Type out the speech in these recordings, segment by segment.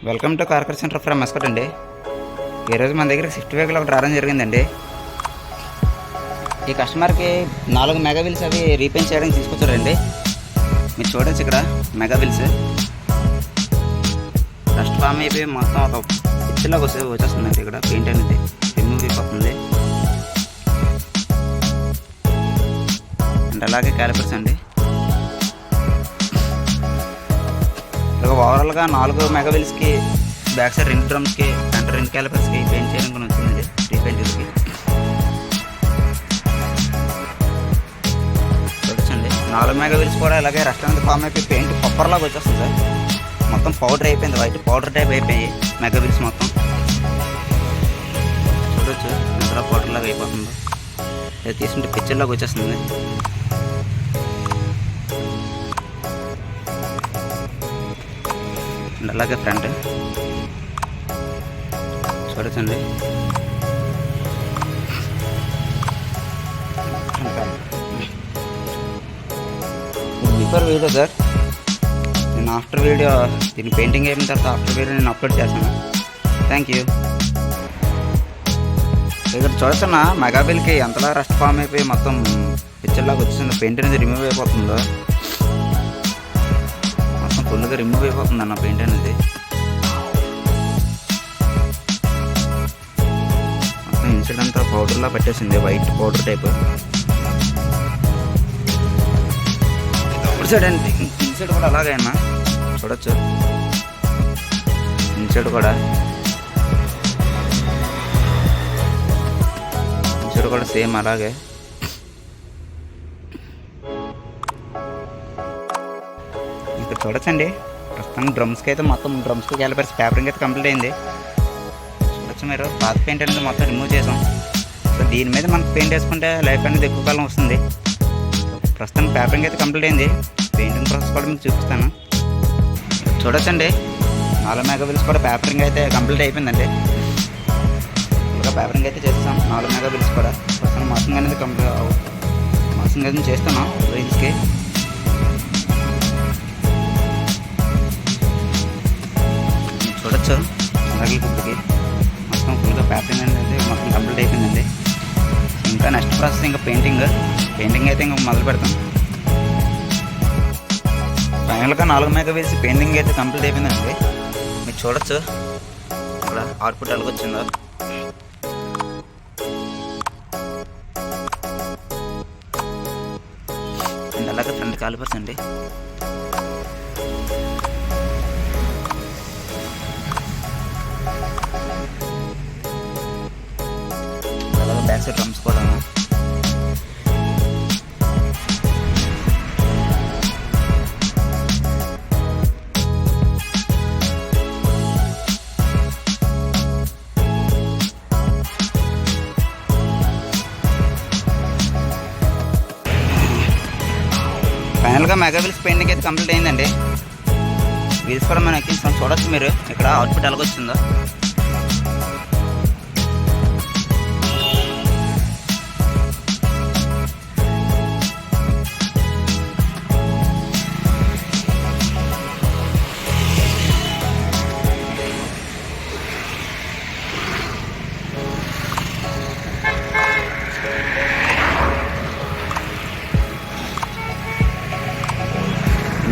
Welcome to Karkar center from Muscat అండి. ఈరోజు మన దగ్గర స్విఫ్ట్ వెహికల్ ఒకటి రావడం జరిగిందండి. ఈ కస్టమర్కి 4 మెగా వీల్స్ అవి రీపెయింట్ చేయడానికి తీసుకొచ్చారండి. మీరు చూడొచ్చు ఇక్కడ మెగా వీల్స్ డస్ట్ ఫామ్ అయిపోయి మొత్తం ఒక పిచ్చిలాగా వచ్చేస్తుందండి. ఇక్కడ పెయింట్ అనేది రిమూవ్ అయిపోతుంది. అండ్ అలాగే క్యాలిపర్స్ అండి. ఓవరాల్గా 4 మెగా వీల్స్కి బ్యాక్ సైడ్ 2 డ్రమ్స్కి అంటే 2 క్యాలిపర్స్కి పెయింట్ చేయడానికి వచ్చిందండి రీపెయింట్కి. చూడండి 4 మెగా వీల్స్ కూడా ఇలాగే రెస్టారెంట్ ఫామ్ అయిపోయి పెయింట్ కొప్పర్లాగా వచ్చేస్తుంది సార్. మొత్తం పౌడర్ అయిపోయింది, వైట్ పౌడర్ టైప్ అయిపోయి మెగా వీల్స్ మొత్తం చూడొచ్చు ఎంత పౌడర్ లాగా అయిపోతుందో. ఇది తీసుకుంటే పిక్చర్లాగా వచ్చేస్తుంది. అలాగే ఫ్రంట్ చూడొచ్చండి. బిఫోర్ వీడియో సార్, నేను ఆఫ్టర్ వీడియో దీని పెయింటింగ్ అయిన తర్వాత ఆఫ్టర్ వీడియో నేను అప్లోడ్ చేస్తాను. Thank you. ఇక్కడ చూడొచ్చన్నా మెగా బిల్కి ఎంతలా రస్ట్ ఫామ్ అయిపోయి మొత్తం పిక్చర్లాగా వచ్చేసింది. పెయింట్ అనేది రిమూవ్ అయిపోతుందో, ఫుల్గా రిమూవ్ అయిపోతుంది అన్న పెయింట్ అనేది. మొత్తం ఇన్సైడ్ అంతా పౌడర్లా పెట్టేసింది, white powder type. Out side అండి, ఇన్సైడ్ కూడా అలాగే అన్న చూడొచ్చు. ఇన్సైడ్ కూడా సేమ్ అలాగే. ఇక్కడ చూడొచ్చండి ప్రస్తుతం డ్రమ్స్కి అయితే మొత్తం డ్రమ్స్కి క్యాలిపర్స్ పేపరింగ్ అయితే కంప్లీట్ అయింది. చూడొచ్చు మీరు. పాత పెయింట్ అనేది మొత్తం రిమూవ్ చేసాం. సో దీని మీద మనకు పెయింట్ వేసుకుంటే లైఫ్ అనేది ఎక్కువ కాలం వస్తుంది. ప్రస్తుతం పేపరింగ్ అయితే కంప్లీట్ అయింది. పెయింటింగ్ ప్రాసెస్ కూడా మీకు చూపిస్తాను. చూడొచ్చండి 4 మెగా వీల్స్ కూడా పేపరింగ్ అయితే కంప్లీట్ అయిపోయిందండి. ఇంకా పేపరింగ్ అయితే చేస్తాం 4 మెగా వీల్స్ కూడా. ప్రస్తుతం మాసింగ్ అనేది మాసింగ్ అనేది చేస్తున్నాం వీల్స్కి. చూడొచ్చు అలాగే గుడ్డుకి మొత్తం ఫుల్గా పేపరింగ్ అనేది మొత్తం కంప్లీట్ అయిపోయిందండి. ఇంకా నెక్స్ట్ ప్రాసెస్ ఇంకా పెయింటింగ్ అయితే ఇంకా మొదలు పెడతాం. ఫైనల్గా 4 మెగా వీల్స్ పెయింటింగ్ అయితే కంప్లీట్ అయిపోయిందండి. మీరు చూడొచ్చు ఇక్కడ అవుట్పుట్ ఎలాగొచ్చిందో. అండ్ అలాగే ఫ్రంట్ కాలిపర్స్ అండి. బ్యాక్ సైడ్ డ్రమ్స్ కూడా ఫైనల్గా మెగా వీల్స్ పెయింటింగ్ అయితే కంప్లీట్ అయిందండి. వీల్స్ కూడా మనం ఎక్కించాం. చూడొచ్చు మీరు ఇక్కడ అవుట్పుట్ ఎలాగొచ్చిందో.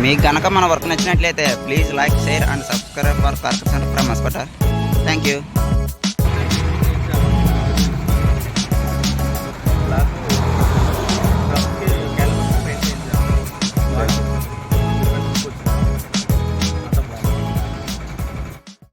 మీకు కనుక మన వర్క్ నచ్చినట్లయితే please like, share and subscribe for Karkar center from Muscat. Thank you.